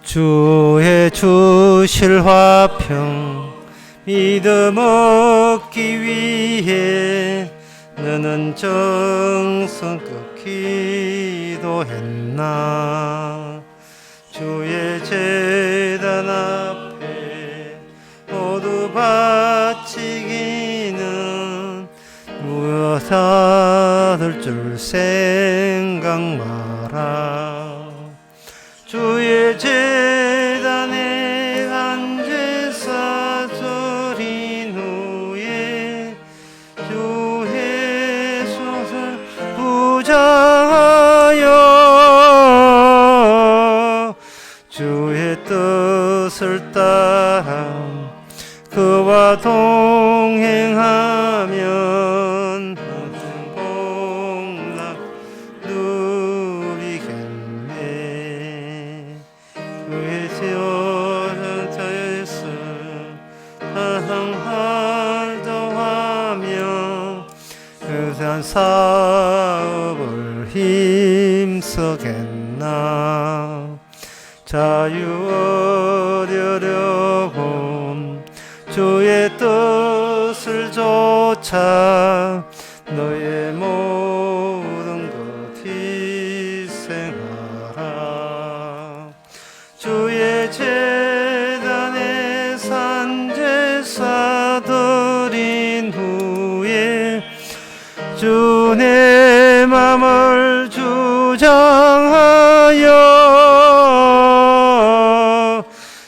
주의 주실 화평 믿음 얻기 위해 너는 정성껏 기도했나. 주의 제단 앞에 모두 바치기는 무엇 얻을 줄 생각 마라. 주의 제단에 앉아서 드린 후에 주의 솥을 부정하여 주의 뜻을 따라 그와 동행하면 모든 복락 누리겠네. 그의 지어진 자에서 사상활도 하며 그산 사업을 힘쓰겠나. 자유 얻으려고 주의 뜻을 좇아 너의 모든 것 희생하라. 주의 제단에 산제사 드린 후에 주 내 맘을 주장하여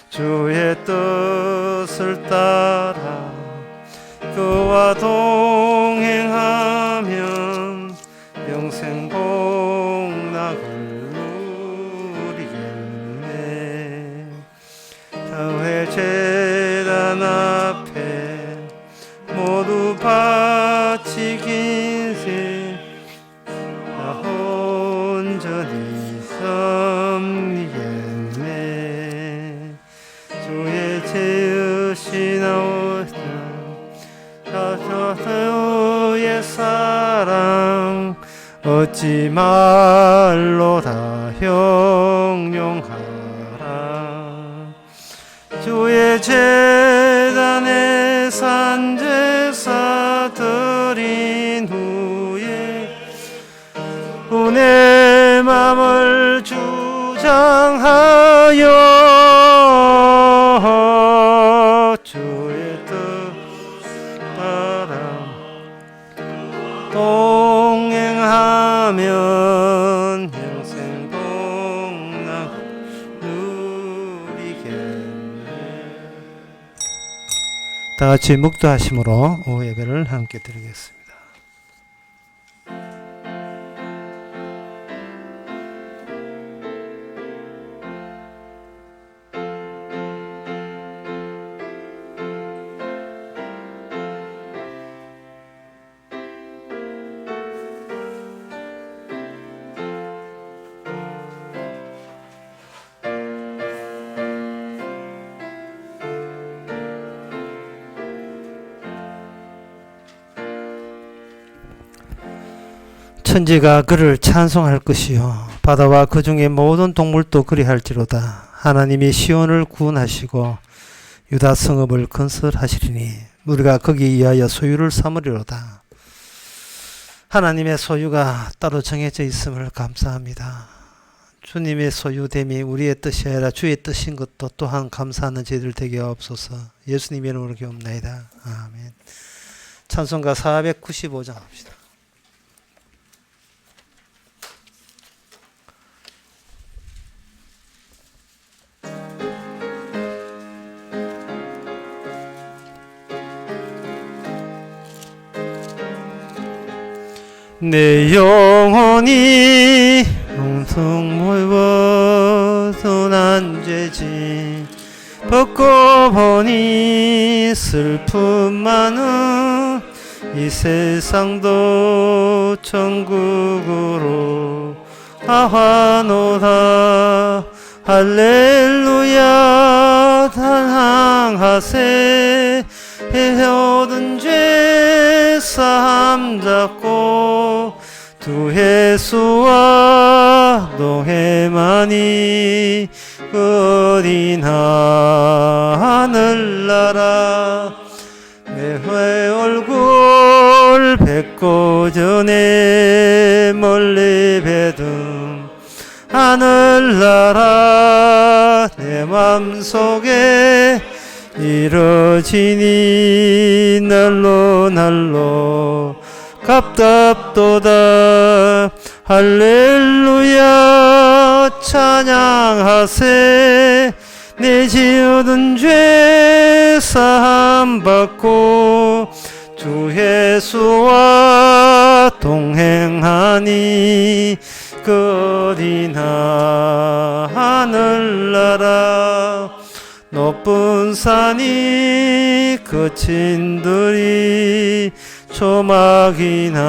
주의 뜻을 따라 그와 동행하면 영생 복락을 누리겠네. 교회 제단 앞에 모두 바치긴 새 나 온전히 섬기겠네. 주의 제으신 아오자 자자의 사랑 어찌 말로 다 형용하라. 주의 제단에 산제사 드린 후에 내 맘을 주장하여 주의 뜻 따라 동행하면 영생 복락 누리겠네. 다 같이 묵도하심으로 예배를 함께 드리겠습니다. 천지가 그를 찬송할 것이요 바다와 그 중에 모든 동물도 그리할지로다. 하나님이 시온을 구원하시고 유다 성읍을 건설하시리니 우리가 거기 위하여 소유를 삼으리로다. 하나님의 소유가 따로 정해져 있음을 감사합니다. 주님의 소유됨이 우리의 뜻이 아니라 주의 뜻인 것도 또한 감사하는 저희들 되게 없소서. 예수님의 이름으로 기도합나이다. 아멘. 찬송가 495장 합시다. 내 영혼이 웅성 모여서 난죄지 벗고 보니 슬픔 많은 이 세상도 천국으로 아하노다. 할렐루야 찬양하세. 헤어든 죄 사함 잡고 두 예수와 동행하니 어디나 하늘나라 내 얼굴 뵙고 전에 멀리 뵈둔 하늘나라 내 맘속에 이뤄지니 날로 갑답도다 할렐루야 찬양하세 내 지어둔 죄 사함 받고 주 예수와 동행하니 그 어디나 하늘나라 높은 산이 거친들이 조막이나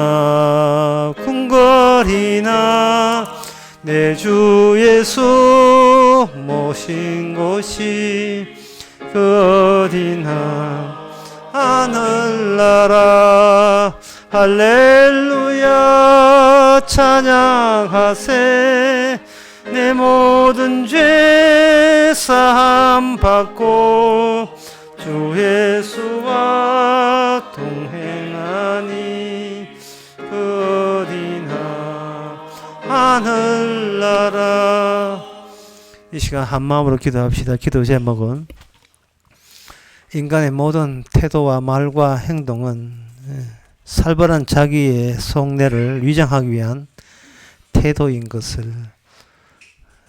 궁궐이나 내 주 예수 모신 곳이 그 어디나 하늘나라 할렐루야 찬양하세 내 모든 죄 사함 받고 주 예수와 동행하니 그 어디나 하늘나라. 이 시간 한마음으로 기도합시다. 기도 제목은 인간의 모든 태도와 말과 행동은 살벌한 자기의 속내를 위장하기 위한 태도인 것을,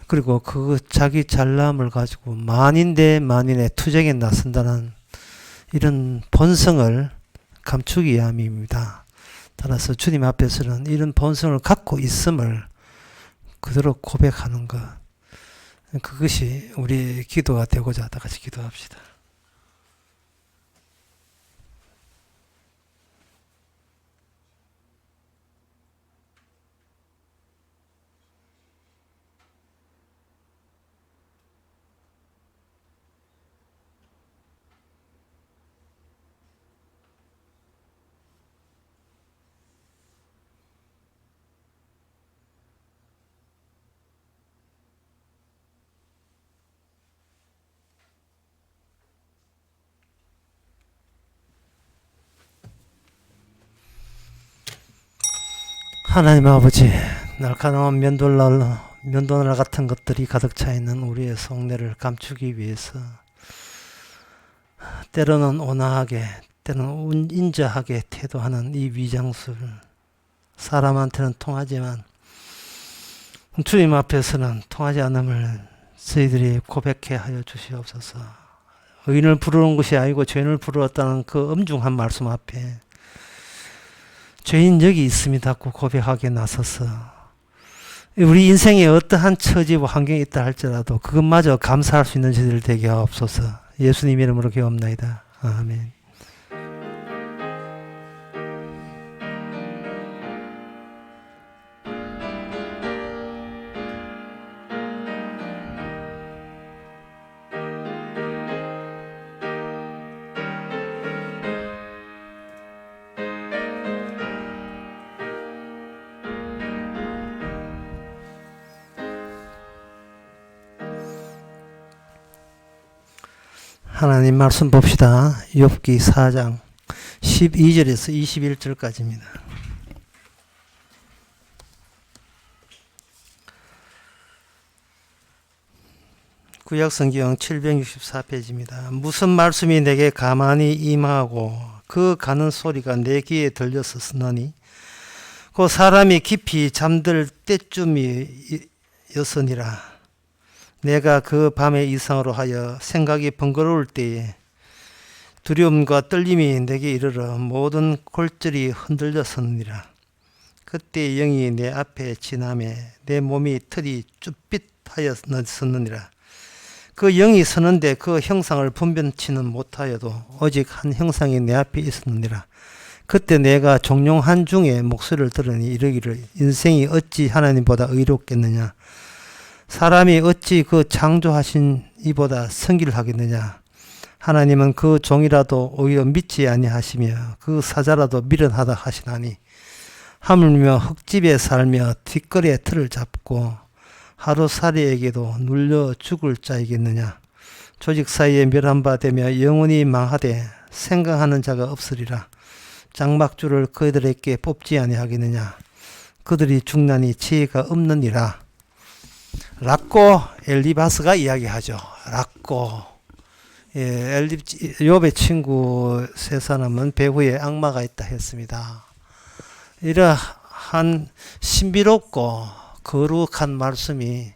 그리고 그 자기 잘남을 가지고 만인 대 만인의 투쟁에 나선다는 이런 본성을 감추기 위함입니다. 따라서 주님 앞에서는 이런 본성을 갖고 있음을 그대로 고백하는 것, 그것이 우리의 기도가 되고자 다 같이 기도합시다. 하나님 아버지, 날카로운 면도날 같은 것들이 가득 차 있는 우리의 속내를 감추기 위해서 때로는 온화하게, 때로는 인자하게 태도하는 이 위장술, 사람한테는 통하지만 주님 앞에서는 통하지 않음을 저희들이 고백해 하여 주시옵소서. 의인을 부르는 것이 아니고 죄인을 부르었다는 그 엄중한 말씀 앞에 죄인 여기 있습니다고 고백하게 나서서 우리 인생에 어떠한 처지와 환경이 있다 할지라도 그것마저 감사할 수 있는 저희들 되게 하옵소서. 예수님 이름으로 기도합나이다. 아멘. 하나님 말씀 봅시다. 욥기 4장 12절에서 21절까지입니다. 구약성경 764페이지입니다. 무슨 말씀이 내게 가만히 임하고 그 가는 소리가 내 귀에 들렸었으니 그 사람이 깊이 잠들 때쯤이었으니라. 내가 그 밤의 이상으로 하여 생각이 번거로울 때에 두려움과 떨림이 내게 이르러 모든 골절이 흔들렸었느니라. 그때 영이 내 앞에 지나매 내 몸이 털이 쭈삣하였느니라. 그 영이 서는데 그 형상을 분변치는 못하여도 오직 한 형상이 내 앞에 있었느니라. 그때 내가 종용한 중에 목소리를 들으니 이르기를 인생이 어찌 하나님보다 의롭겠느냐. 사람이 어찌 그 창조하신 이보다 성기를 하겠느냐. 하나님은 그 종이라도 오히려 믿지 아니하시며 그 사자라도 미련하다 하시나니 하물며 흙집에 살며 뒷거리에 틀을 잡고 하루살이에게도 눌려 죽을 자이겠느냐. 조직 사이에 멸한 바 되며 영원히 망하되 생각하는 자가 없으리라. 장막주를 그들에게 뽑지 아니하겠느냐. 그들이 죽나니 지혜가 없느니라. 락고 엘리바스가 이야기하죠. 락고. 욥의 친구 세 사람은 배후에 악마가 있다 했습니다. 이러한 신비롭고 거룩한 말씀이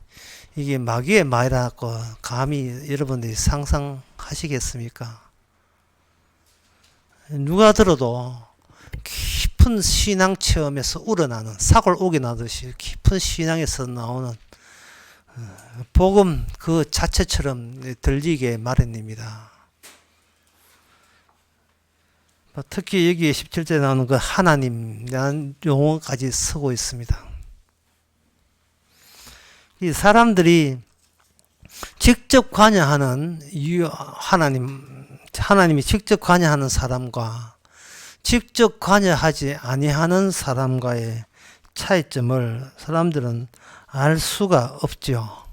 이게 마귀의 말이라고 감히 여러분들이 상상하시겠습니까? 누가 들어도 깊은 신앙 체험에서 우러나는 사골 나듯이 깊은 신앙에서 나오는 복음 그 자체처럼 들리게 마련입니다. 특히 여기 17절에 나오는 그 하나님이라는 용어까지 쓰고 있습니다. 이 사람들이 직접 관여하는 하나님이 직접 관여하는 사람과 직접 관여하지 아니하는 사람과의 차이점을 사람들은 알 수가 없죠.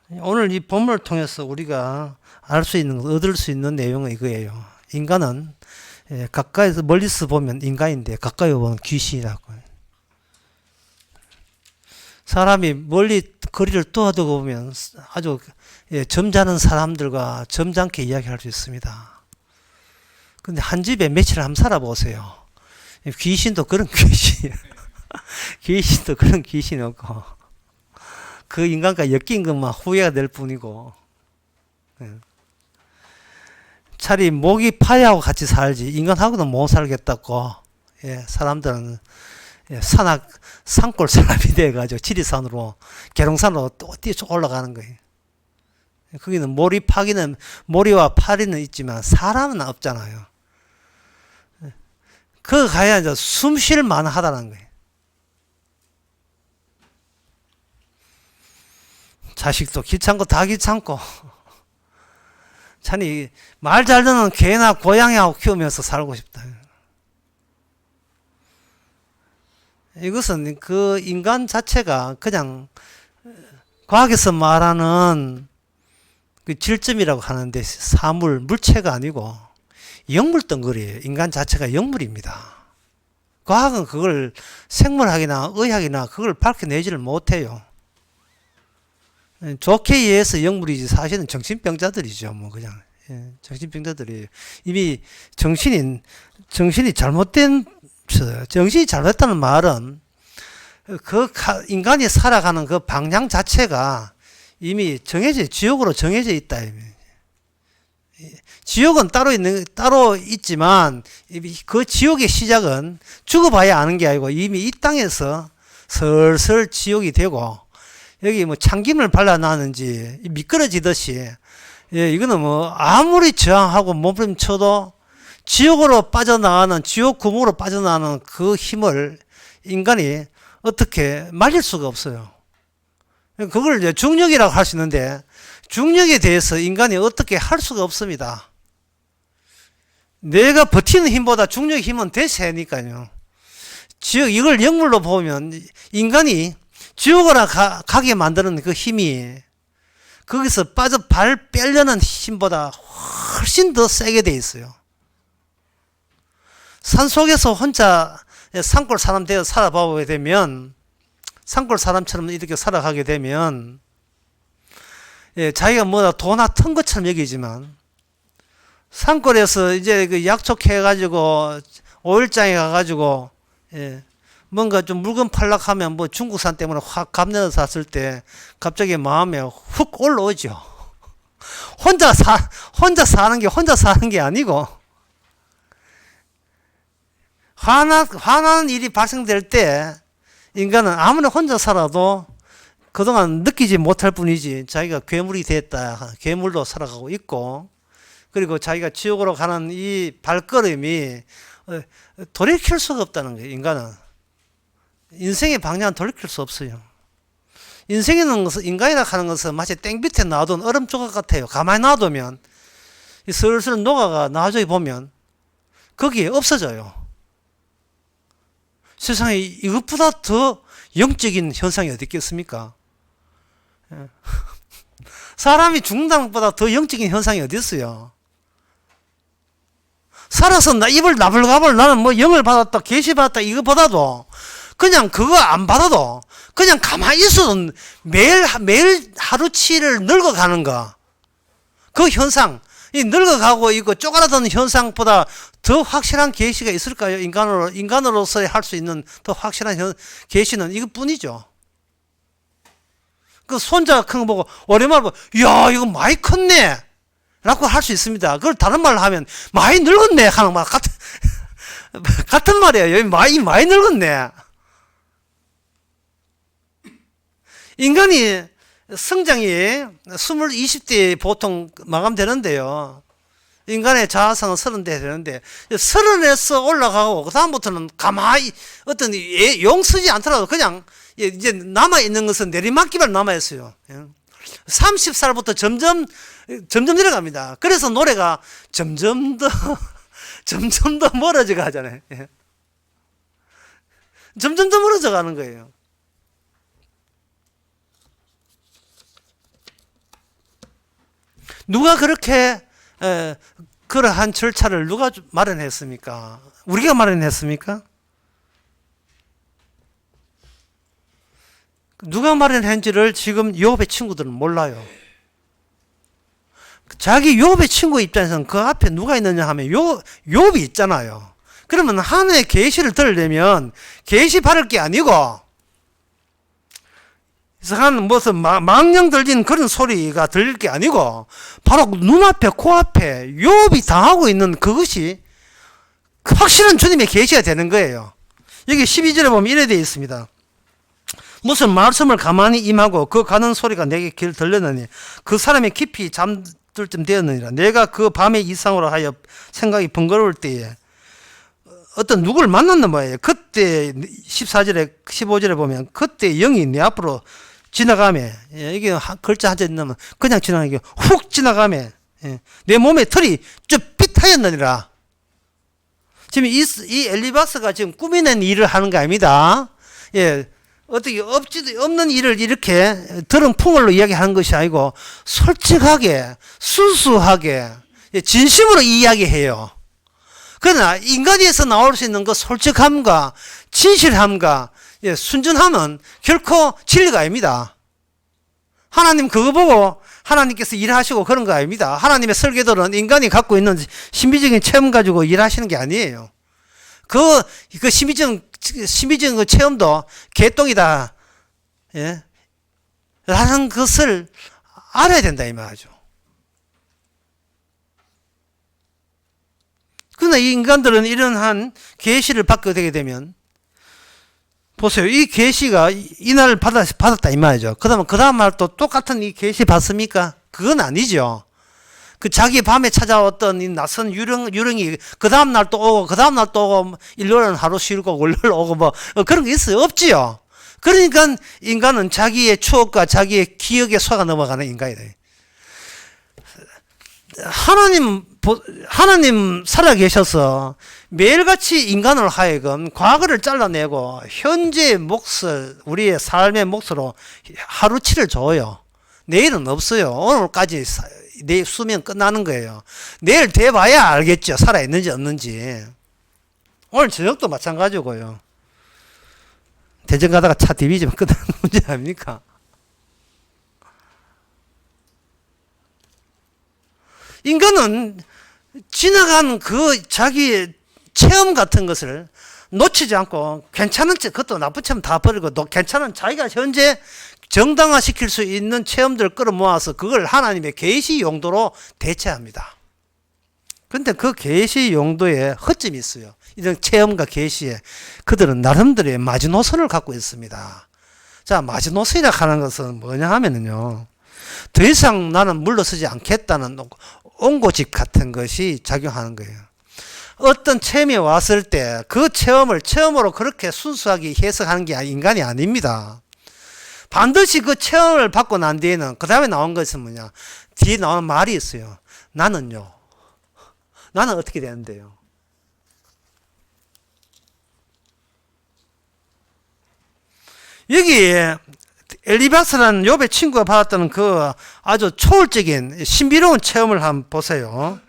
오늘 이 본문을 통해서 우리가 알 수 있는, 얻을 수 있는 내용은 이거예요. 인간은 가까이서 멀리서 보면 인간인데 가까이 보면 귀신이라고. 사람이 멀리 거리를 두어두고 보면 아주 점잖은 사람들과 점잖게 이야기할 수 있습니다. 근데 한 집에 며칠 한번 살아보세요. 귀신도 그런 귀신, 귀신도 그런 귀신이 없고, 그 인간과 엮인 것만 후회가 될 뿐이고, 차라리 모기 파야하고 같이 살지, 인간하고는 못 살겠다고, 사람들은 산골 사람이 돼가지고 지리산으로, 계룡산으로 또 뛰쳐 올라가는 거예요. 거기는 모리와 파리는 있지만 사람은 없잖아요. 그 가야 이제 숨 쉴 만하다는 거예요. 자식도 귀찮고 다 귀찮고. 참이 말 잘 듣는 개나 고양이하고 키우면서 살고 싶다. 이것은 그 인간 자체가 그냥 과학에서 말하는 그 질점이라고 하는데 물체가 아니고 영물 덩어리예요. 인간 자체가 영물입니다. 과학은 그걸 생물학이나 의학이나 그걸 밝혀내지를 못해요. 좋게 이해해서 영물이지 사실은 정신병자들이죠. 뭐 그냥 정신병자들이 이미 정신이 잘못됐다는 말은 그 인간이 살아가는 그 방향 자체가 이미 지옥으로 정해져 있다. 지옥은 따로 있지만 그 지옥의 시작은 죽어봐야 아는 게 아니고 이미 이 땅에서 슬슬 지옥이 되고 여기 뭐 참기름을 발라놨는지 미끄러지듯이 이거는 뭐 아무리 저항하고 몸부림쳐도 지옥으로 빠져나가는 지옥 구멍으로 빠져나가는 그 힘을 인간이 어떻게 말릴 수가 없어요. 그걸 이제 중력이라고 할 수 있는데 중력에 대해서 인간이 어떻게 할 수가 없습니다. 내가 버티는 힘보다 중력의 힘은 더 세니까요. 이걸 영물로 보면 인간이 지옥으로 가게 만드는 그 힘이 거기서 발 빼려는 힘보다 훨씬 더 세게 돼 있어요. 산 속에서 혼자 산골 사람 되어 살아보게 되면 산골 사람처럼 이렇게 살아가게 되면 자기가 뭐다 도나 턴 것처럼 여기지만 산골에서 이제 그 약촉해가지고 오일장에 가가지고 뭔가 좀 물건 팔락하면 뭐 중국산 때문에 확 감내서 샀을 때 갑자기 마음에 훅 올라오죠. 혼자 사는 게 아니고 화나는 일이 발생될 때 인간은 아무리 혼자 살아도 그동안 느끼지 못할 뿐이지 자기가 괴물이 됐다. 괴물로 살아가고 있고 그리고 자기가 지옥으로 가는 이 발걸음이 돌이킬 수가 없다는 거예요. 인간은. 인생의 방향은 돌이킬 수 없어요. 인간이라 하는 것은 마치 땡빛에 놔둔 얼음 조각 같아요. 가만히 놔두면 슬슬 녹아가 나중에 보면 거기에 없어져요. 세상에 이것보다 더 영적인 현상이 어디 있겠습니까? 사람이 죽는다는 것보다 더 영적인 현상이 어디 있어요? 살아서 입을 나불나불 나는 뭐 영을 받았다, 계시 받았다 이거보다도 그냥 그거 안 받아도 그냥 가만히 있어도 매일 하루치를 늙어가는 거, 그 현상, 이 늙어가고 이거 쪼그라드는 현상보다 더 확실한 계시가 있을까요? 인간으로서 할 수 있는 더 확실한 계시는 이것뿐이죠. 그 손자가 큰 거 보고 오랜만에 보고 야 이거 많이 컸네 라고 할 수 있습니다. 그걸 다른 말로 하면 많이 늙었네 하는 말 같은 말이에요. 여기 많이 늙었네. 인간이 성장이 20대 보통 마감되는데요. 인간의 자아성은 30대 되는데 30에서 올라가고 그 다음부터는 가만히 어떤 용 쓰지 않더라도 그냥 이제 남아있는 것은 내리막기만 남아있어요. 30살부터 점점 내려갑니다. 그래서 노래가 점점 더 멀어져 가잖아요. 점점 더 멀어져 가는 거예요. 누가 그렇게 그러한 절차를 누가 마련했습니까? 우리가 마련했습니까? 누가 마련했는지를 지금 욥의 친구들은 몰라요. 자기 욥의 친구 입장에서는 그 앞에 누가 있느냐 하면 욥이 있잖아요. 그러면 하나님의 계시를 들으려면 계시 바를 게 아니고 이상한 무슨 망령 들린 그런 소리가 들릴 게 아니고 바로 눈앞에 코앞에 욥이 당하고 있는 그것이 확실한 주님의 계시가 되는 거예요. 여기 12절에 보면 이래 되어 있습니다. 무슨 말씀을 가만히 임하고 그 가는 소리가 내게 길 들렸느니 그 사람이 깊이 잠들 쯤 되었느니라. 내가 그 밤의 이상으로 하여 생각이 번거로울 때에 어떤 누구를 만났는 거예요. 그때 14절에 15절에 보면 그때 영이 내 앞으로 지나가매, 이게 글자 한자 넣으면 그냥 지나가게 훅 지나가매, 내 몸에 털이 쭉 삐타였느니라. 지금 이 엘리바스가 지금 꾸미는 일을 하는 거 아닙니다. 어떻게 없는 일을 이렇게 들은 풍월로 이야기하는 것이 아니고 솔직하게 순수하게 진심으로 이야기해요. 그러나 인간에서 나올 수 있는 그 솔직함과 진실함과 순전함은 결코 진리가 아닙니다. 하나님 그거 보고 하나님께서 일하시고 그런 거 아닙니다. 하나님의 설계도는 인간이 갖고 있는 신비적인 체험 가지고 일하시는 게 아니에요. 그 신비적인 그 체험도 개똥이다. 라는 것을 알아야 된다 이 말이죠. 그러나 이 인간들은 이런 계시를 받게 되게 되면 보세요. 이 계시가 이날 받았다 이 말이죠. 그 다음 날 또 똑같은 이 계시 받습니까? 그건 아니죠. 그 자기 밤에 찾아왔던 이 낯선 유령이 그 다음 날 또 오고 그 다음 날 또 오고 일요일은 하루 쉬고 월요일 오고 뭐 그런 게 있어요? 없지요. 그러니까 인간은 자기의 추억과 자기의 기억에 속아 넘어가는 인간이 돼요. 하나님 살아계셔서 매일같이 인간을 하여금 과거를 잘라내고 현재의 몫을 우리의 삶의 몫으로 하루치를 줘요. 내일은 없어요. 오늘까지 내 수명 끝나는 거예요. 내일 돼봐야 알겠죠. 살아있는지 없는지. 오늘 저녁도 마찬가지고요. 대전 가다가 차 디비지면 끝나는 문제 아닙니까? 인간은 지나간 그 자기의 체험 같은 것을 놓치지 않고 괜찮은 그것도 나쁜 체험 다 버리고 괜찮은 자기가 현재 정당화시킬 수 있는 체험들을 끌어모아서 그걸 하나님의 계시 용도로 대체합니다. 그런데 그 계시 용도에 허점이 있어요. 이런 체험과 계시에 그들은 나름대로의 마지노선을 갖고 있습니다. 자, 마지노선이라 하는 것은 뭐냐 하면은요, 더 이상 나는 물러서지 않겠다는 옹고집 같은 것이 작용하는 거예요. 어떤 체험이 왔을 때 그 체험을 체험으로 그렇게 순수하게 해석하는 게 인간이 아닙니다. 반드시 그 체험을 받고 난 뒤에는 그 다음에 나온 것은 뭐냐, 뒤에 나오는 말이 있어요. 나는 어떻게 되는데요? 여기 엘리바스라는 욥의 친구가 받았다는 그 아주 초월적인 신비로운 체험을 한번 보세요.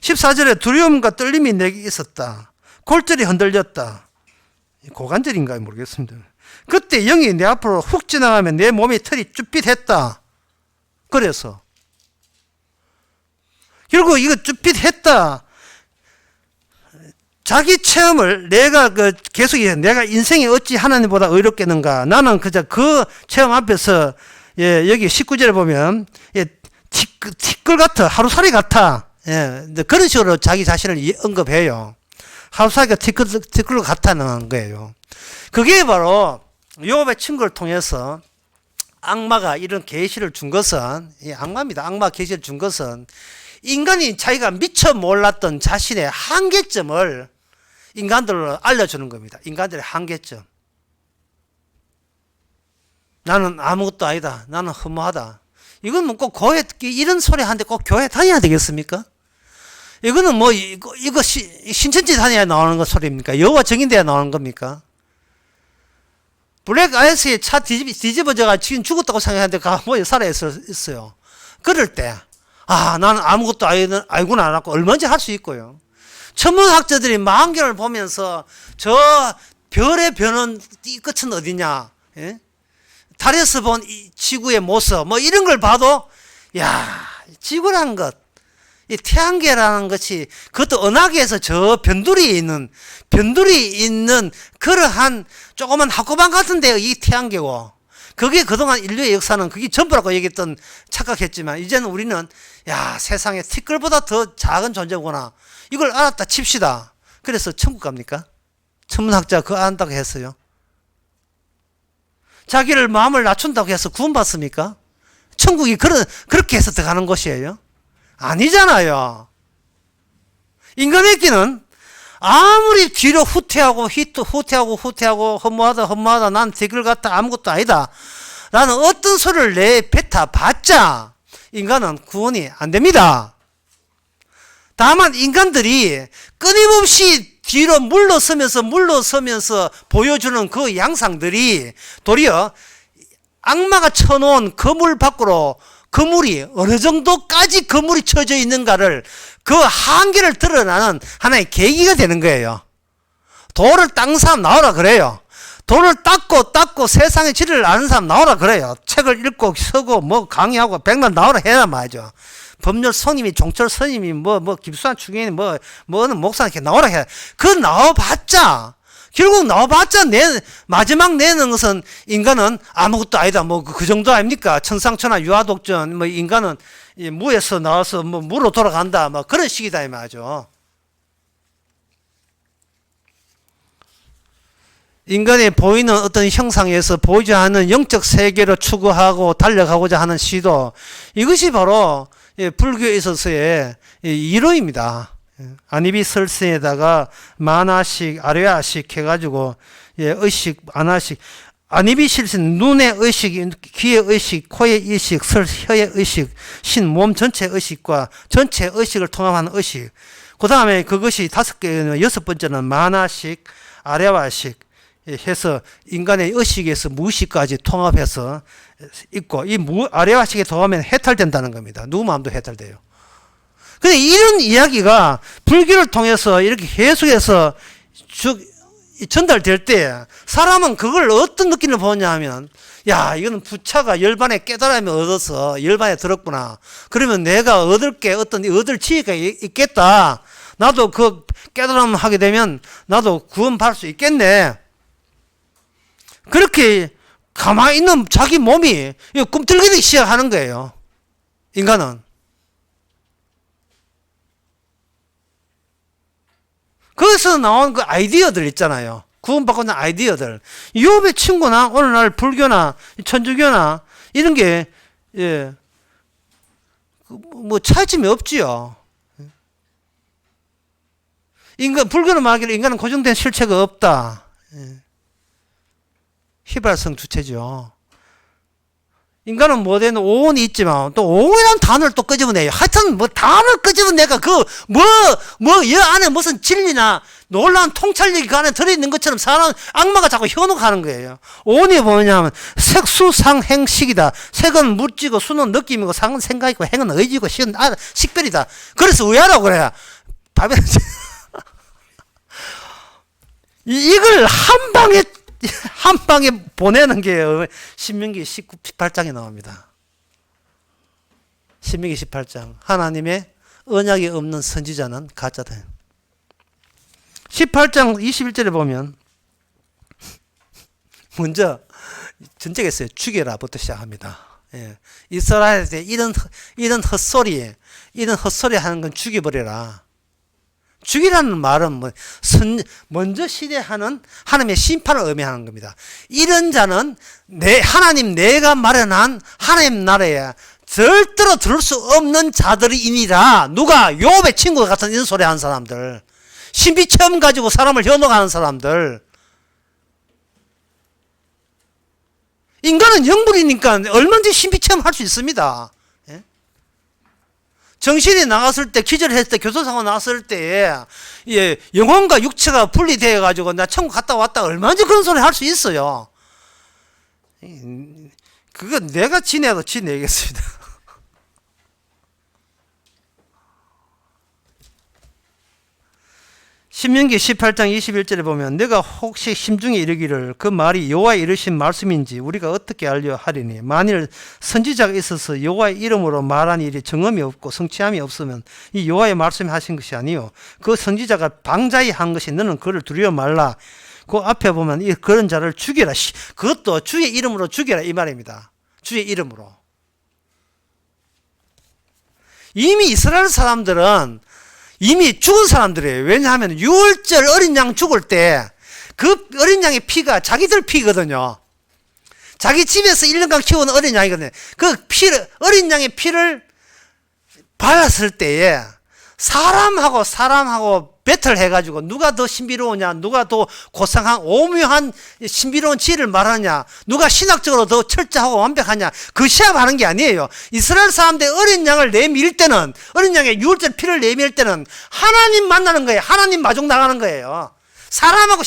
14절에 두려움과 떨림이 내게 있었다. 골절이 흔들렸다. 고관절인가요? 모르겠습니다. 그때 영이 내 앞으로 훅 지나가면 내 몸이 털이 쭈삣했다. 그래서 결국 이거 쭈삣했다. 자기 체험을 내가 계속 내가 인생이 어찌 하나님보다 의롭겠는가. 나는 그저 그 체험 앞에서 여기 19절에 보면 티끌 같아. 하루살이 같아. 그런 식으로 자기 자신을 언급해요. 하루살이가 티끌 같다는 거예요. 그게 바로 욥의 친구를 통해서 악마가 이런 계시를 준 것은 악마입니다. 악마 계시를 준 것은 인간이 자기가 미처 몰랐던 자신의 한계점을 인간들로 알려주는 겁니다. 인간들의 한계점. 나는 아무것도 아니다. 나는 허무하다. 이건 뭐 꼭 교회, 이런 소리 하는데 꼭 교회 다녀야 되겠습니까? 이거는 뭐, 이거 신천지 다녀야 나오는 거 소리입니까? 여호와 증인돼야 나오는 겁니까? 블랙 아이스에 차 뒤집어져가 지금 죽었다고 생각하는데 뭐 살아있어요. 그럴 때, 나는 아무것도 알고는 안 하고 얼마든지 할 수 있고요. 천문학자들이 망원경을 보면서 저 별의 변은 이 끝은 어디냐? 예? 달에서 본 이 지구의 모습, 뭐 이런 걸 봐도, 지구라는 것, 이 태양계라는 것이 그것도 은하계에서 저 변두리에 있는 그러한 조그만 학구방 같은데 이 태양계고, 그게 그동안 인류의 역사는 그게 전부라고 얘기했던 착각했지만, 이제는 우리는 세상에 티끌보다 더 작은 존재구나. 이걸 알았다 칩시다. 그래서 천국 갑니까? 천문학자 그거 안다고 했어요. 자기를 마음을 낮춘다고 해서 구원받습니까? 천국이 그렇게 해서 들어가는 곳이에요? 아니잖아요. 인간에게는 아무리 뒤로 후퇴하고 허무하다 난 티끌 같다 아무것도 아니다 라는 어떤 소리를 내뱉어봤자 인간은 구원이 안 됩니다. 다만 인간들이 끊임없이 뒤로 물러서면서 보여주는 그 양상들이 도리어 악마가 쳐놓은 그물 밖으로 그물이 어느 정도까지 그물이 쳐져 있는가를 그 한계를 드러나는 하나의 계기가 되는 거예요. 돌을 닦는 사람 나오라 그래요. 돌을 닦고 세상의 진리를 아는 사람 나오라 그래요. 책을 읽고 쓰고 뭐 강의하고 백날 나오라 해야 말이죠. 법률 스님이 종철 스님이 김수환 추기인이 어느 목사 이렇게 나오라 해. 그 나와봤자 결국 나와봤자 마지막 내는 것은 인간은 아무것도 아니다. 그 정도 아닙니까? 천상천하 유아독전 인간은 무에서 나와서 무로 돌아간다. 그런 식이다 이 말이죠. 인간의 보이는 어떤 형상에서 보이지 않는 영적 세계로 추구하고 달려가고자 하는 시도, 이것이 바로 불교에 있어서의 이론입니다. 아니비 설신에다가 만화식, 아뢰아식 해가지고 의식, 안화식, 아니비 실신, 눈의 의식, 귀의 의식, 코의 의식, 혀의 의식, 신, 몸 전체 의식과 전체 의식을 통합하는 의식. 그 다음에 그것이 5개, 6번째는 만화식, 아뢰아식 해서 인간의 의식에서 무의식까지 통합해서 있고, 이 아뢰아식에 통하면 해탈된다는 겁니다. 누구 마음도 해탈돼요. 근데 이런 이야기가 불교를 통해서 이렇게 계속해서 전달될 때 사람은 그걸 어떤 느낌을 보냐 하면, 이거는 부처가 열반에 깨달음을 얻어서 열반에 들었구나. 그러면 내가 얻을 지혜가 있겠다. 나도 그 깨달음을 하게 되면 나도 구원받을 수 있겠네. 그렇게 가만히 있는 자기 몸이 꿈틀거리기 시작하는 거예요. 인간은. 거기서 나온 그 아이디어들 있잖아요. 구원받고 있는 아이디어들. 욥의 친구나 오늘날 불교나 천주교나 이런 게 차이점이 없지요. 불교는 말하기를 인간은 고정된 실체가 없다. 휘발성 주체죠. 인간은 뭐든 오온이 있지만 또 오온이라는 단어를 또 끄집어내요. 하여튼 뭐 단어를 끄집어내가 여 안에 무슨 진리나 놀라운 통찰력이 그 안에 들어있는 것처럼 사람 악마가 자꾸 현혹하는 거예요. 오온이 뭐냐면 색수상행식이다. 색은 물지고 수는 느낌이고 상은 생각이고 행은 의지고 식은 식별이다. 그래서 의아라고 그래요. 이걸 한 방에 보내는 게 신명기 18장에 나옵니다. 신명기 18장. 하나님의 언약이 없는 선지자는 가짜다. 18장 21절에 보면 먼저 전쟁에서 죽여라부터 시작합니다. 예. 이스라엘에 이런 헛소리 하는 건 죽여버려라. 죽이라는 말은 먼저 시대하는 하나님의 심판을 의미하는 겁니다. 이런 자는 하나님 내가 마련한 하나님 나라에 절대로 들을 수 없는 자들이니라. 누가? 욥의 친구 같은 이런 소리 하는 사람들, 신비 체험 가지고 사람을 현혹하는 사람들. 인간은 영불이니까 얼마든지 신비 체험 할 수 있습니다. 정신이 나갔을 때, 기절했을 때, 교통사고 났을 때, 영혼과 육체가 분리되어 가지고 나 천국 갔다 왔다 얼마든지 그런 소리 할 수 있어요. 그거 내가 지내도 지내겠습니다. 신명기 18장 21절에 보면 내가 혹시 심중에 이르기를 그 말이 여호와의 이르신 말씀인지 우리가 어떻게 알려 하리니 만일 선지자가 있어서 여호와의 이름으로 말한 일이 정엄이 없고 성취함이 없으면 이 여호와의 말씀이 하신 것이 아니요 그 선지자가 방자히 한 것이 너는 그를 두려워 말라. 그 앞에 보면 그런 자를 죽여라. 그것도 주의 이름으로 죽여라 이 말입니다. 주의 이름으로. 이미 이스라엘 사람들은 이미 죽은 사람들이에요. 왜냐하면 6월절 어린 양 죽을 때 그 어린 양의 피가 자기들 피거든요. 자기 집에서 1년간 키우는 어린 양이거든요. 어린 양의 피를 발랐을 때에 사람하고 배틀해가지고 누가 더 신비로우냐, 누가 더 고상한 오묘한 신비로운 지혜를 말하냐, 누가 신학적으로 더 철저하고 완벽하냐, 그 시합하는 게 아니에요. 이스라엘 사람들 어린 양을 내밀 때는, 어린 양의 6월절 피를 내밀 때는 하나님 만나는 거예요. 하나님 마중 나가는 거예요. 사람하고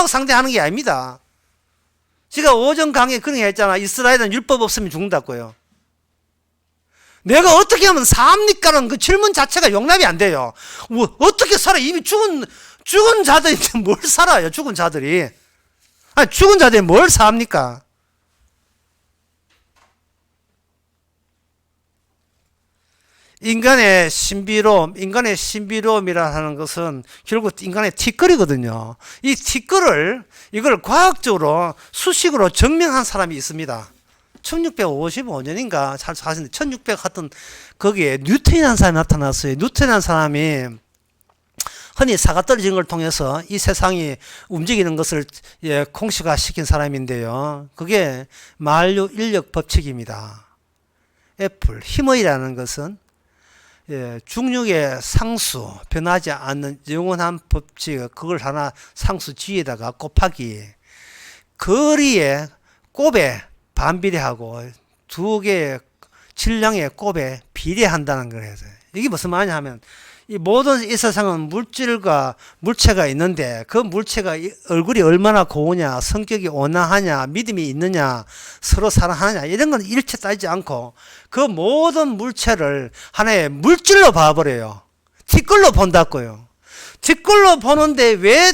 상대하는 게 아닙니다. 제가 오전 강의에 그런 게 했잖아. 이스라엘은 율법 없으면 죽는다고요. 내가 어떻게 하면 삽니까라는 그 질문 자체가 용납이 안 돼요. 어떻게 살아? 이미 죽은 자들인데 뭘 살아요? 죽은 자들이. 아니, 죽은 자들이 뭘 삽니까? 인간의 신비로움이라 하는 것은 결국 인간의 티끌이거든요. 이 티끌을, 이걸 과학적으로 수식으로 증명한 사람이 있습니다. 1655년인가 잘 사시는데 1600 같은 거기에 뉴턴이라는 사람이 나타났어요. 뉴턴이라는 사람이 흔히 사가 떨어지는 걸 통해서 이 세상이 움직이는 것을 공식화시킨 사람인데요. 그게 만류 인력 법칙입니다. 애플, 힘의라는 것은 중력의 상수, 변하지 않는 영원한 법칙, 그걸 하나 상수 G에다가 곱하기 거리의 곱에 반비례하고 두 개의 질량의 곱에 비례한다는 거예요. 이게 무슨 말이냐 하면 이 모든 이 세상은 물질과 물체가 있는데 그 물체가 얼굴이 얼마나 고우냐, 성격이 온화하냐, 믿음이 있느냐, 서로 사랑하느냐 이런 건 일체 따지지 않고 그 모든 물체를 하나의 물질로 봐버려요. 티끌로 본다고요. 티끌로 보는데 왜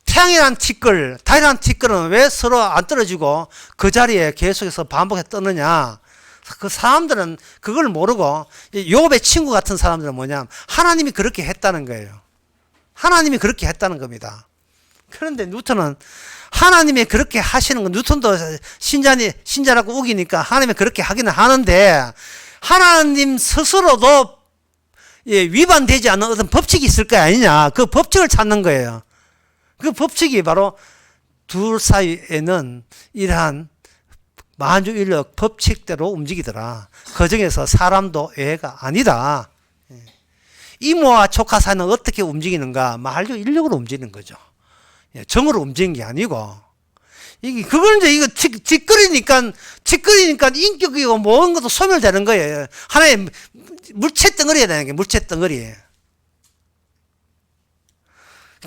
태양이란 티끌, 달이란 티끌은 왜 서로 안 떨어지고 그 자리에 계속해서 반복해 뜨느냐? 그 사람들은 그걸 모르고 욥의 친구 같은 사람들은 뭐냐? 하나님이 그렇게 했다는 거예요. 하나님이 그렇게 했다는 겁니다. 그런데 뉴턴은 하나님이 그렇게 하시는 건 뉴턴도 신자라고 우기니까 하나님이 그렇게 하기는 하는데 하나님 스스로도 위반되지 않는 어떤 법칙이 있을 거 아니냐? 그 법칙을 찾는 거예요. 그 법칙이 바로 둘 사이에는 이러한 만주인력 법칙대로 움직이더라. 그 중에서 사람도 예가 아니다. 이모와 조카 사이는 어떻게 움직이는가? 만주인력으로 움직이는 거죠. 정으로 움직이는 게 아니고 그걸 이제 이거 짓거리니까 인격이고 모든 것도 소멸되는 거예요. 하나의 물체 덩어리야 되는 게 물체 덩어리.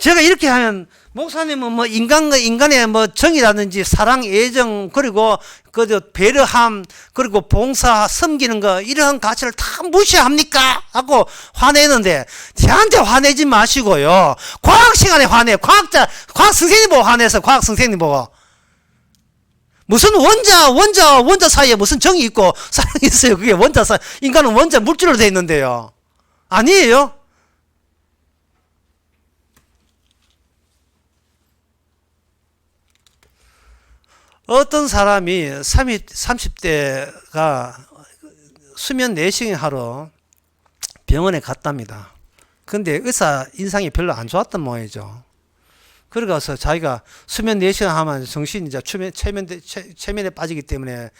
제가 이렇게 하면 목사님은 뭐 인간의 뭐 정이라든지 사랑, 애정, 그리고 그저 배려함, 그리고 봉사, 섬기는 거 이런 가치를 다 무시합니까? 하고 화내는데 저한테 화내지 마시고요. 과학 시간에 화내. 과학 선생님 보고 화내서 과학 선생님 보고. 무슨 원자 사이에 무슨 정이 있고 사랑이 있어요. 그게 인간은 원자 물질로 되어 있는데요. 아니에요? 어떤 사람이 30대가 수면 내시경 하러 병원에 갔답니다. 근데 의사 인상이 별로 안 좋았던 모양이죠. 그러고서 자기가 수면 내시경 하면 정신이 이제 최면에 빠지기 때문에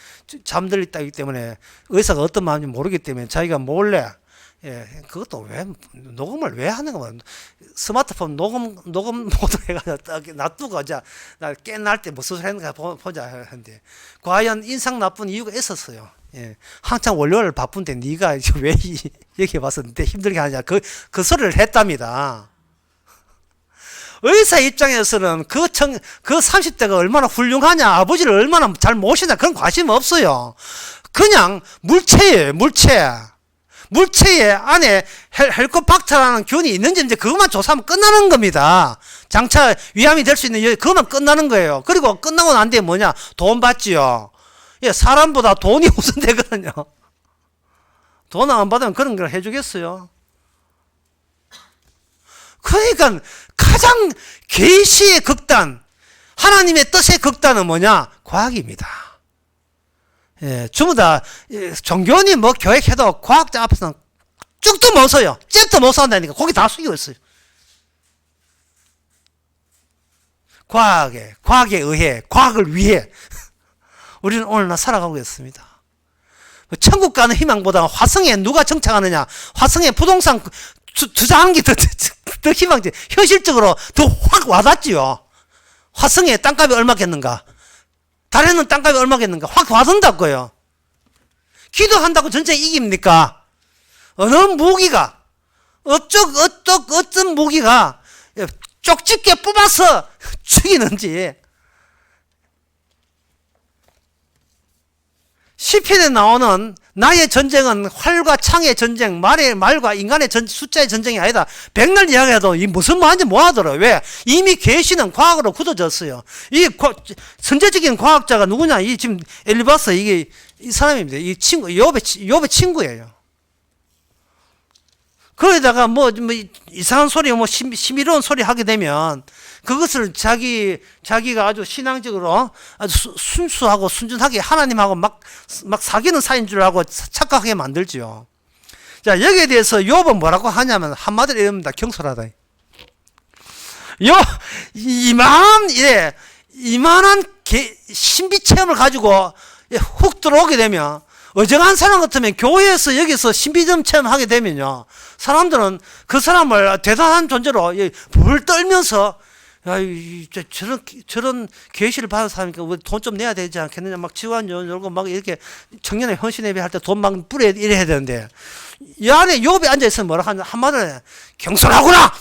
잠들었다기 때문에 의사가 어떤 마음인지 모르기 때문에 자기가 몰래 그것도 녹음을 왜 하는 거야? 스마트폰 녹음 모드 해가지고 놔두고 나 깨날 때 무슨 소리 했는가 보자 하는데 과연 인상 나쁜 이유가 있었어요. 한창 월요일 바쁜데 네가 왜 여기 와서 내 힘들게 하냐 그 소리를 했답니다. 의사 입장에서는 그 30대가 얼마나 훌륭하냐, 아버지를 얼마나 잘 모시냐, 그런 관심 없어요. 그냥 물체예요, 물체. 물체의 안에 헬코박터라는 균이 있는지 이제 그것만 조사하면 끝나는 겁니다. 장차 위암이 될 수 있는 그것만 끝나는 거예요. 그리고 끝나고 난 뒤에 뭐냐? 돈 받지요. 사람보다 돈이 우선되거든요. 돈 안 받으면 그런 걸 해주겠어요. 그러니까 가장 계시의 극단, 하나님의 뜻의 극단은 뭐냐? 과학입니다. 전부 다 종교니 뭐 교육해도 과학자 앞에서는 쭉도 못 서요. 잽도 못 선다니까 거기 다 숙이고 있어요. 과학에 의해, 과학을 위해 우리는 오늘날 살아가고 있습니다. 천국 가는 희망보다 화성에 누가 정착하느냐, 화성에 부동산 투자하는 게 더 희망지, 현실적으로 더 확 와닿지요. 화성에 땅값이 얼마겠는가, 달에는 땅값이 얼마겠는가, 확 와닿는다고요. 기도한다고 전쟁 이깁니까? 어느 무기가, 어떤 무기가 쪽집게 뽑아서 죽이는지. 시편에 나오는 나의 전쟁은 활과 창의 전쟁, 말과 인간의 숫자의 전쟁이 아니다. 백날 이야기해도 이 무슨 말인지 못 알아들어요. 왜? 이미 계시는 과학으로 굳어졌어요. 이 선제적인 과학자가 누구냐? 이 지금 엘리바스 이 사람입니다. 이 친구, 욥의 친구예요. 거기다가 뭐 이상한 소리, 뭐 신비로운 소리 하게 되면 그것을 자기가 아주 신앙적으로 아주 순수하고 순전하게 하나님하고 막 사귀는 사이인 줄 알고 착각하게 만들지요. 자, 여기에 대해서 욥은 뭐라고 하냐면 한마디로 이럽니다. 경솔하다. 이만한 신비 체험을 가지고 훅 들어오게 되면, 어정한 사람 같으면 교회에서 여기서 신비점 체험하게 되면요, 사람들은 그 사람을 대단한 존재로 불 떨면서 저런 계시를 받은 사람이니까 우리 돈 좀 내야 되지 않겠느냐, 막 지원 열고 막 이렇게 청년의 헌신 예배 할 때 돈 막 뿌려 이래야 되는데, 이 안에 욥이 앉아있으면 뭐라 하냐, 한마디로 경솔하구나!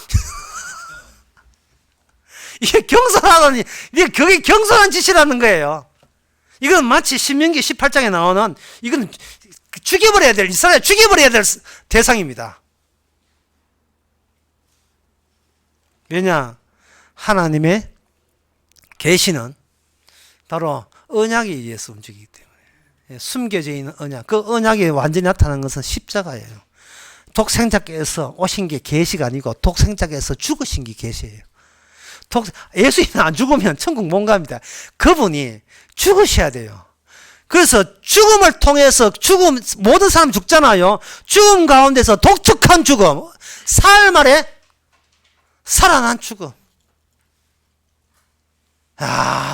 이게 경솔하다니, 그게 경솔한 짓이라는 거예요. 이건 마치 신명기 18장에 나오는, 이건 죽여버려야 될, 이스라엘 죽여버려야 될 대상입니다. 왜냐? 하나님의 계시는 바로 언약에 의해서 움직이기 때문에, 숨겨져 있는 언약, 그 언약이 완전히 나타나는 것은 십자가예요. 독생자께서 오신 게 계시가 아니고 독생자께서 죽으신 게 계시예요. 예수님이 안 죽으면 천국 못 갑니다. 그분이 죽으셔야 돼요. 그래서 죽음을 통해서 모든 사람 죽잖아요. 죽음 가운데서 독특한 죽음, 사흘 만에 살아난 죽음.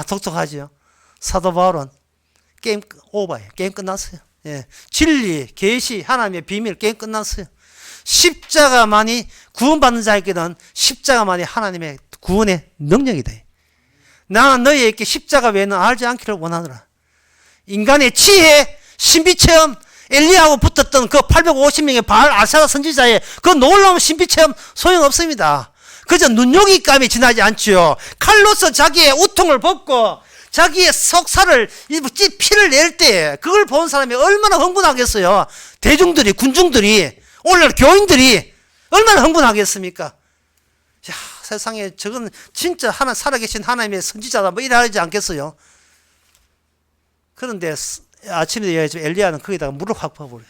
독특하죠. 사도 바울은 게임 오버예요. 게임 끝났어요. 진리, 계시, 하나님의 비밀 게임 끝났어요. 십자가만이 구원받는 자에게는 십자가만이 하나님의 구원의 능력이다. 나는 너희에게 십자가 외에는 알지 않기를 원하노라. 인간의 지혜, 신비체험, 엘리야하고 붙었던 그 850명의 바알 아사가 선지자의 그 놀라운 신비체험 소용없습니다. 그저 눈요기감이 지나지 않지요. 칼로서 자기의 우통을 벗고 자기의 석사를 피를 낼 때 그걸 본 사람이 얼마나 흥분하겠어요. 대중들이, 군중들이, 오늘 교인들이 얼마나 흥분하겠습니까? 야, 세상에 저건 진짜 살아계신 하나님의 선지자다 뭐 이러지 않겠어요. 그런데 아침에 얘기했지만 엘리야는 거기다가 물을 확 부어버려요.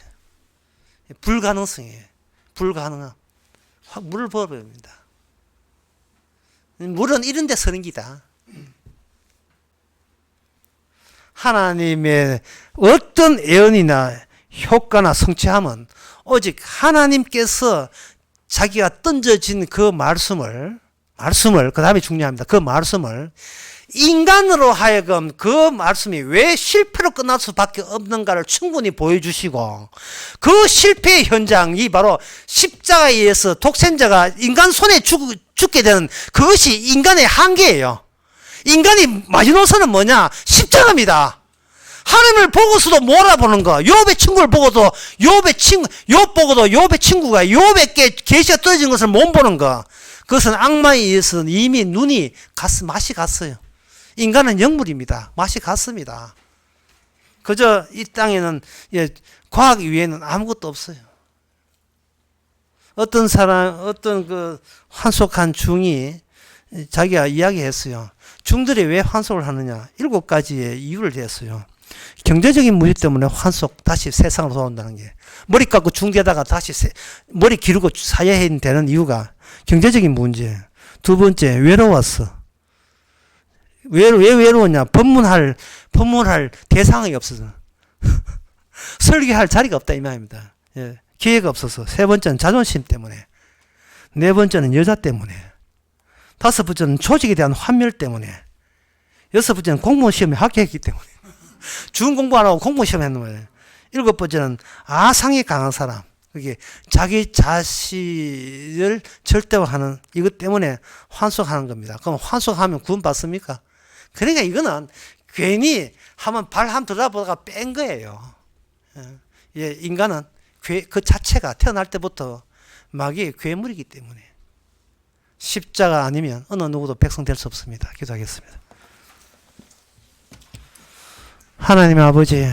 불가능성이에요. 불가능한. 확 물을 부어버립니다. 물은 이런 데 서는 기다. 하나님의 어떤 예언이나 효과나 성취함은 오직 하나님께서 자기가 던져진 그 말씀을 그 다음에 중요합니다. 그 말씀을 인간으로 하여금 그 말씀이 왜 실패로 끝날 수밖에 없는가를 충분히 보여주시고 그 실패의 현장이 바로 십자가에 의해서 독생자가 인간 손에 죽게 되는 그것이 인간의 한계예요. 인간이 마지노선은 뭐냐? 십자가입니다. 하나님을 보고서도 몰아보는 거. 욥의 친구를 보고도 욥 보고도 욥의 친구가 욥에게 계시가 떨어진 것을 못 보는 거. 그것은 악마에 의해서는 이미 맛이 갔어요. 인간은 영물입니다. 맛이 갔습니다. 그저 이 땅에는 과학 위에는 아무것도 없어요. 어떤 그 환속한 중이 자기가 이야기했어요. 중들이 왜 환속을 하느냐? 7가지의 이유를 대었어요. 경제적인 문제 때문에 다시 세상으로 돌아온다는 게. 머리 깎고 중대에다가 다시 머리 기르고 사회에 되는 이유가 경제적인 문제. 두 번째, 외로웠어. 왜 외로웠냐? 법문할 대상이 없어서. 설교할 자리가 없다 이 말입니다. 예, 기회가 없어서. 세 번째는 자존심 때문에. 네 번째는 여자 때문에. 다섯 번째는 조직에 대한 환멸 때문에. 여섯 번째는 공무원 시험에 합격했기 때문에. 중 공부 안 하고 공무원 시험 했는 거예요. 일곱 번째는 아상이 강한 사람. 그게 자기 자신을 절대화하는 이것 때문에 환속하는 겁니다. 그럼 환속하면 구원 받습니까? 그러니까 이거는 괜히 한번 발 한번 들어보다가 뺀 거예요. 예, 인간은 그 자체가 태어날 때부터 마귀의 괴물이기 때문에 십자가 아니면 어느 누구도 백성 될 수 없습니다. 기도하겠습니다. 하나님 아버지,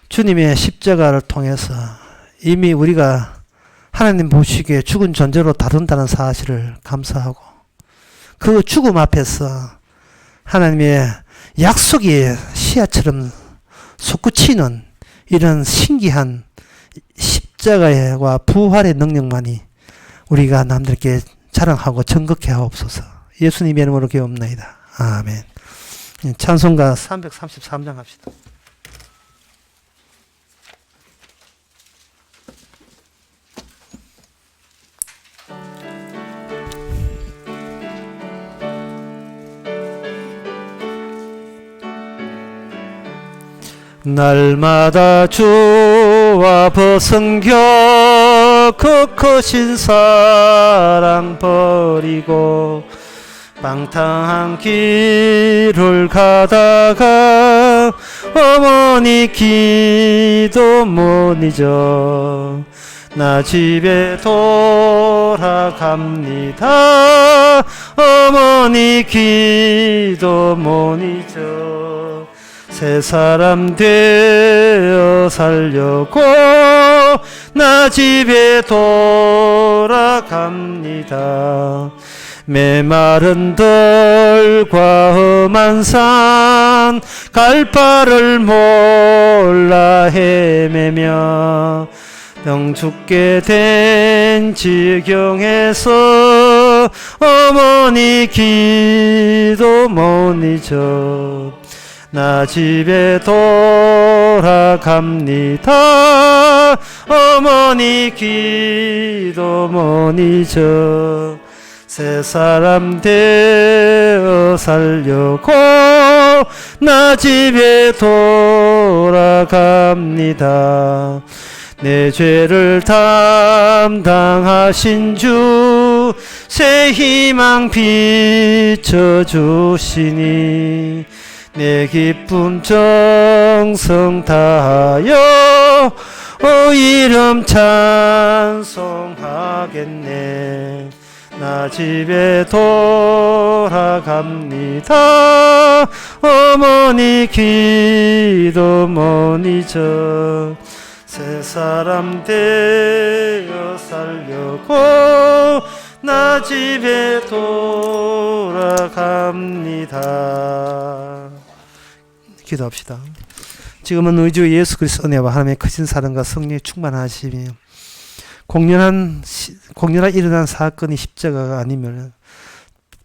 주님의 십자가를 통해서 이미 우리가 하나님 보시기에 죽은 존재로 다룬다는 사실을 감사하고 그 죽음 앞에서 하나님의 약속이 씨앗처럼 솟구치는 이런 신기한 십자가와 부활의 능력만이 우리가 남들께 자랑하고 정극해 하옵소서. 예수님의 이름으로 기도합나이다. 아멘. 찬송가 333장 합시다. 날마다 주와 벗은겨 그 크신 사랑 버리고 방탕한 길을 가다가 어머니 기도 못 잊어 나 집에 돌아갑니다. 어머니 기도 못 잊어 새 사람 되어 살려고 나 집에 돌아갑니다. 메마른 들과 험한 산 갈 바를 몰라 헤매며 병 죽게 된 지경에서 어머니 기도 못 잊어 나 집에 돌아갑니다. 어머니 기도 못 잊어 새 사람 되어 살려고 나 집에 돌아갑니다. 내 죄를 담당하신 주 새 희망 비춰주시니 내 기쁨 정성 다하여 이름 찬송하겠네. 나 집에 돌아갑니다. 어머니 기도 못 잊어 새 사람 되어 살려고 나 집에 돌아갑니다. 기도합시다. 지금은 우리 주 예수 그리스도 은혜와 하나님의 크신 사랑과 성령의 충만하심이 공연한 일어난 사건이 십자가가 아니면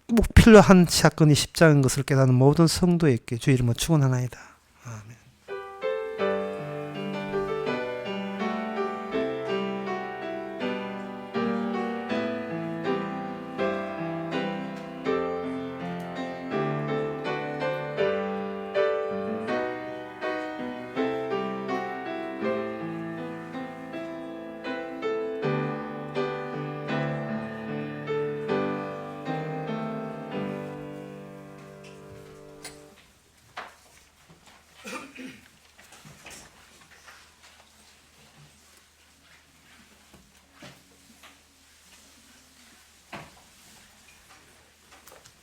꼭 필요한 사건이 십자가인 것을 깨닫는 모든 성도에게 주 이름으로 축원하나이다.